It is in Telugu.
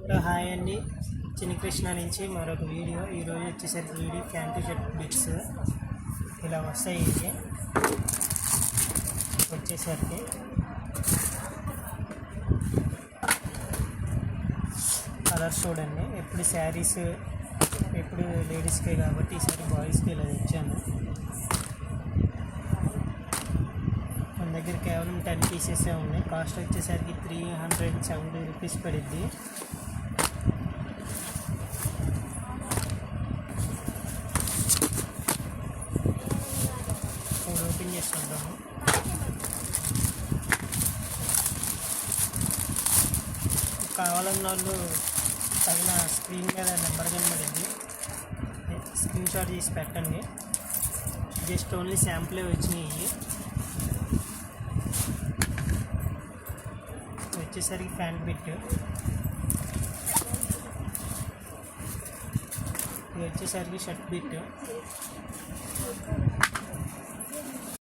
హాయ్ అండి, చిన్ని కృష్ణ నుంచి మరొక వీడియో. ఈరోజు వచ్చేసరికి వీడియో ప్యాంటు షర్ట్ బిట్స్ ఇలా వస్తాయి. ఇది వచ్చేసరికి కలర్స్ చూడండి. ఎప్పుడు శారీస్ ఎప్పుడు లేడీస్కే కాబట్టి ఈసారి బాయ్స్కి ఇలా తెచ్చాను. మన దగ్గర కేవలం 10 పీసెసే ఉన్నాయి. కాస్ట్ వచ్చేసరికి 370 రూపీస్ పడుద్ది. ఓపెన్ చేసుకుంటాము. కావాలన్న వాళ్ళు పైన స్క్రీన్ మీద నెంబర్ కనబడింది, స్క్రీన్ షాట్ తీసి పెట్టండి. జస్ట్ ఓన్లీ శాంపులే వచ్చినాయి. వచ్చేసరికి ప్యాంట్ బిట్, ఇది వచ్చేసరికి షర్ట్ బిట్.